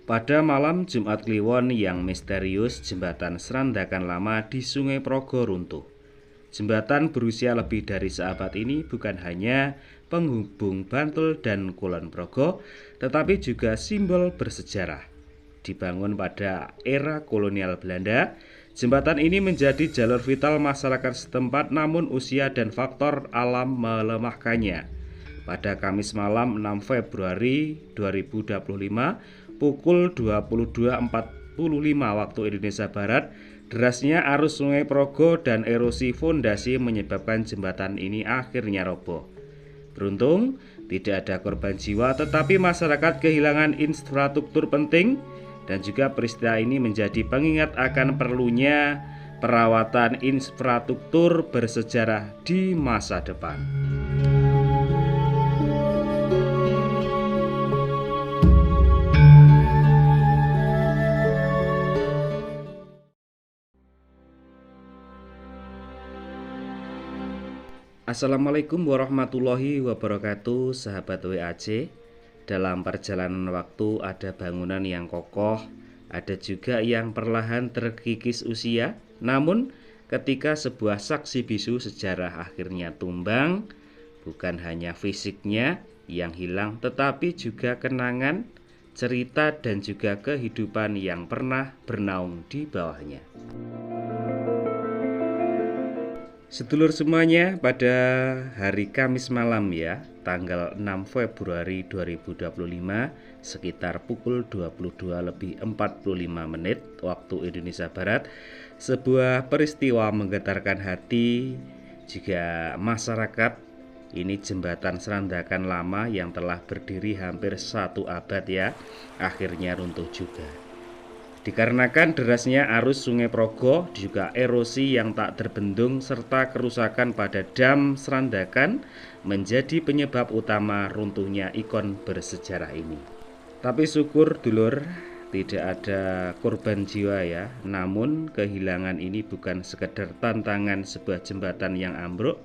Pada malam Jumat Kliwon yang misterius, jembatan Serandakan Lama di Sungai Progo runtuh. Jembatan berusia lebih dari seabad ini bukan hanya penghubung Bantul dan Kulon Progo, tetapi juga simbol bersejarah. Dibangun pada era kolonial Belanda, jembatan ini menjadi jalur vital masyarakat setempat, namun usia dan faktor alam melemahkannya. Pada Kamis malam 6 Februari 2025 pukul 22.45 waktu Indonesia Barat, derasnya arus Sungai Progo dan erosi fondasi menyebabkan jembatan ini akhirnya roboh. Beruntung tidak ada korban jiwa, tetapi masyarakat kehilangan infrastruktur penting, dan juga peristiwa ini menjadi pengingat akan perlunya perawatan infrastruktur bersejarah di masa depan. Assalamualaikum warahmatullahi wabarakatuh, sahabat WAC. Dalam perjalanan waktu ada bangunan yang kokoh, ada juga yang perlahan terkikis usia. Namun ketika sebuah saksi bisu sejarah akhirnya tumbang, bukan hanya fisiknya yang hilang, tetapi juga kenangan, cerita, dan juga kehidupan yang pernah bernaung di bawahnya. Sedulur semuanya, pada hari Kamis malam ya, tanggal 6 Februari 2025 sekitar pukul 22.45 waktu Indonesia Barat, sebuah peristiwa menggetarkan hati juga masyarakat. Ini jembatan Serandakan Lama yang telah berdiri hampir 1 abad ya, akhirnya runtuh juga. Dikarenakan derasnya arus Sungai Progo, juga erosi yang tak terbendung serta kerusakan pada dam Serandakan menjadi penyebab utama runtuhnya ikon bersejarah ini. Tapi syukur dulur, tidak ada korban jiwa ya. Namun kehilangan ini bukan sekedar tantangan sebuah jembatan yang ambruk,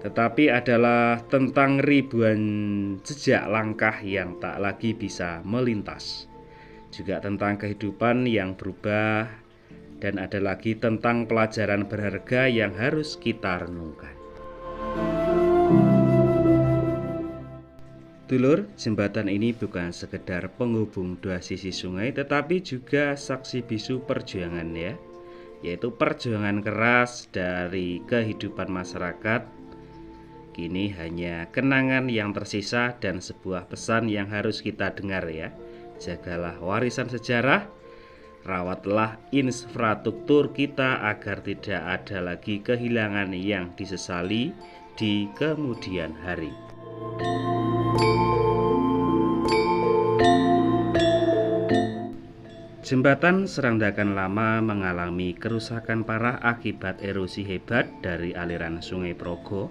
tetapi adalah tentang ribuan jejak langkah yang tak lagi bisa melintas. Juga tentang kehidupan yang berubah, dan ada lagi tentang pelajaran berharga yang harus kita renungkan. Dulur, jembatan ini bukan sekedar penghubung dua sisi sungai, tetapi juga saksi bisu perjuangan ya, yaitu perjuangan keras dari kehidupan masyarakat. Kini hanya kenangan yang tersisa dan sebuah pesan yang harus kita dengar ya. Jagalah warisan sejarah, rawatlah infrastruktur kita agar tidak ada lagi kehilangan yang disesali di kemudian hari. Jembatan Serandakan Lama mengalami kerusakan parah akibat erosi hebat dari aliran Sungai Progo.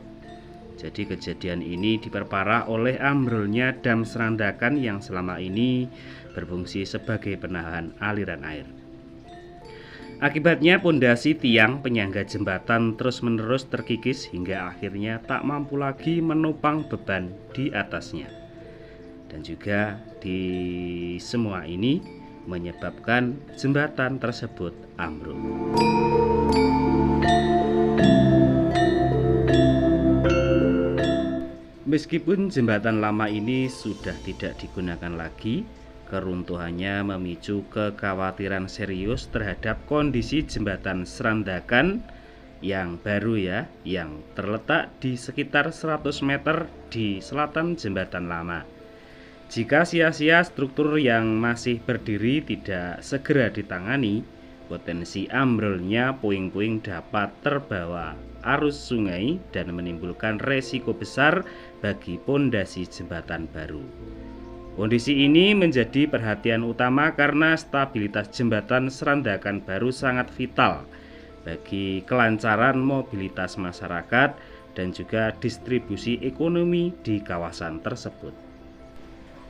Jadi kejadian ini diperparah oleh ambrolnya dam Serandakan yang selama ini berfungsi sebagai penahan aliran air. Akibatnya pondasi tiang penyangga jembatan terus-menerus terkikis hingga akhirnya tak mampu lagi menopang beban di atasnya. Dan juga di semua ini menyebabkan jembatan tersebut ambruk. Meskipun jembatan lama ini sudah tidak digunakan lagi, keruntuhannya memicu kekhawatiran serius terhadap kondisi jembatan Serandakan yang baru ya, yang terletak di sekitar 100 meter di selatan jembatan lama. Jika sia-sia struktur yang masih berdiri tidak segera ditangani, potensi ambrolnya puing-puing dapat terbawa arus sungai dan menimbulkan resiko besar bagi pondasi jembatan baru. Kondisi ini menjadi perhatian utama karena stabilitas jembatan Serandakan baru sangat vital bagi kelancaran mobilitas masyarakat dan juga distribusi ekonomi di kawasan tersebut.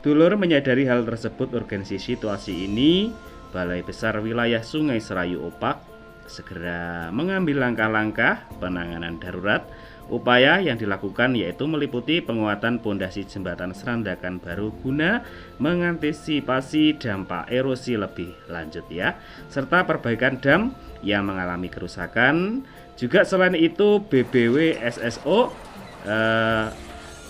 Dulur menyadari hal tersebut, urgensi situasi ini, Balai Besar Wilayah Sungai Serayu Opak segera mengambil langkah-langkah penanganan darurat Upaya yang dilakukan yaitu meliputi penguatan pondasi jembatan Serandakan baru guna mengantisipasi dampak erosi lebih lanjut ya, serta perbaikan dam yang mengalami kerusakan. Juga selain itu BBW SSO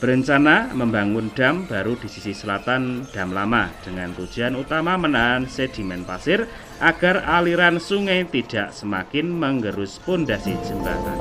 berencana membangun dam baru di sisi selatan dam lama dengan tujuan utama menahan sedimen pasir agar aliran sungai tidak semakin menggerus pondasi jembatan.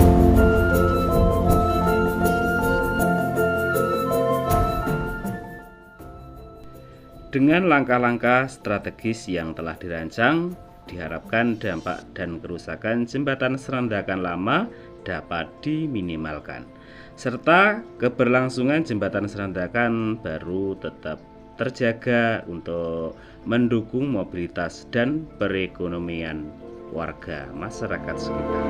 Dengan langkah-langkah strategis yang telah dirancang, diharapkan dampak dan kerusakan jembatan Serandakan lama dapat diminimalkan, serta keberlangsungan jembatan Serandakan baru tetap terjaga untuk mendukung mobilitas dan perekonomian warga masyarakat sekitar.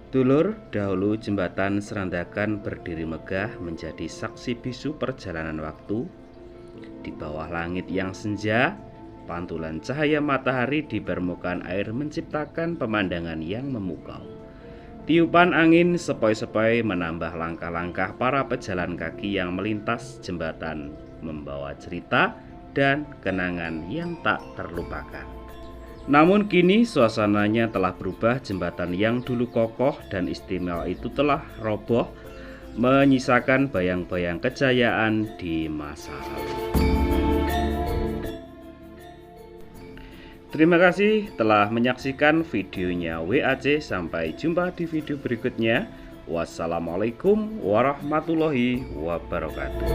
Dulur, dahulu jembatan Serandakan berdiri megah menjadi saksi bisu perjalanan waktu. Di bawah langit yang senja, pantulan cahaya matahari di permukaan air menciptakan pemandangan yang memukau. Tiupan angin sepoi-sepoi menambah langkah-langkah para pejalan kaki yang melintas jembatan, membawa cerita dan kenangan yang tak terlupakan. Namun kini suasananya telah berubah, jembatan yang dulu kokoh dan istimewa itu telah roboh, menyisakan bayang-bayang kejayaan di masa lalu. Terima kasih telah menyaksikan videonya WAC, sampai jumpa di video berikutnya. Wassalamualaikum warahmatullahi wabarakatuh.